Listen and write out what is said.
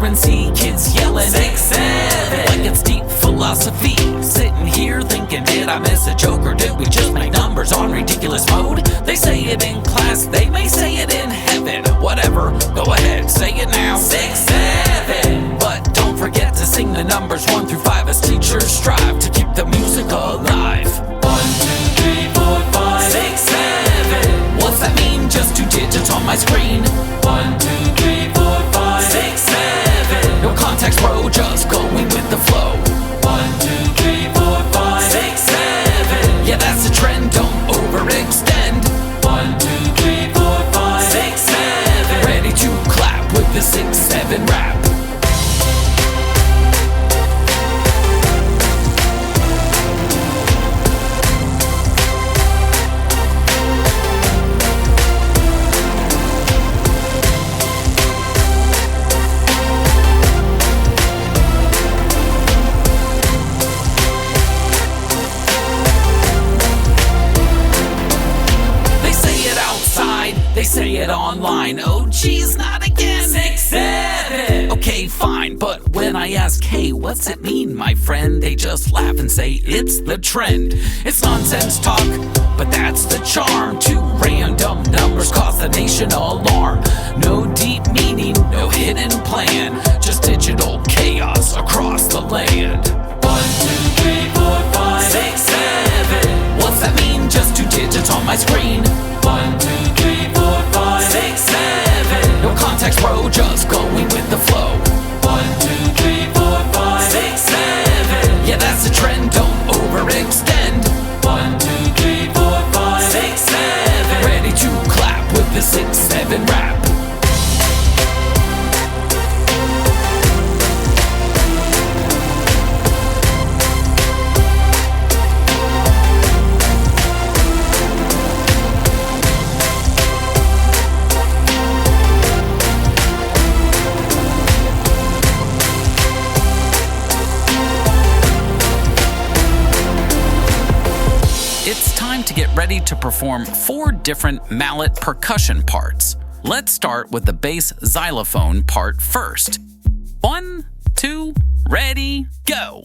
truancy, kids yelling 6, 7, like it's deep philosophy. Sitting here thinking, did I miss a joke or did we just make numbers on ridiculous mode? They say it in class, they may say it in heaven. Whatever, go ahead, say it now. 6, 7. But don't forget to sing the numbers 1 through 5 as teachers strive to keep the music alive. 1, 2, 3, 4, 5, 6, 7. What's that mean? Just 2 digits on my screen. 1, 2, 3, 4, 5, 6, 7. No context, bro, just going with the flow. 1, 2, 3, 4, 5, 6, 7. Yeah, that's the trend, don't overextend. 1, 2, 3, 4, 5, 6, 7. Ready to clap with the 6, 7 rap. They say it online, oh geez, not again. 6, 7. Okay, fine, but when I ask, hey, what's it mean, my friend? They just laugh and say, it's the trend. It's nonsense talk, but that's the charm. 2 random numbers cause the nation alarm. No deep meaning, no hidden plan, just digital chaos across the land. 1, 2, 3, 4, 5, 6, 7. What's that mean? Just 2 digits on my screen. 1, 2, 3, 4, 5, 6, 7. No context, bro, just going with the flow. 1, 2, 3, 4, 5, 6, 7. Yeah, that's the trend, don't overextend. 1, 2, 3, 4, 5, 6, 7. Ready to clap with the 6, 7 rap. It's time to get ready to perform 4 different mallet percussion parts. Let's start with the bass xylophone part first. 1, 2, ready, go!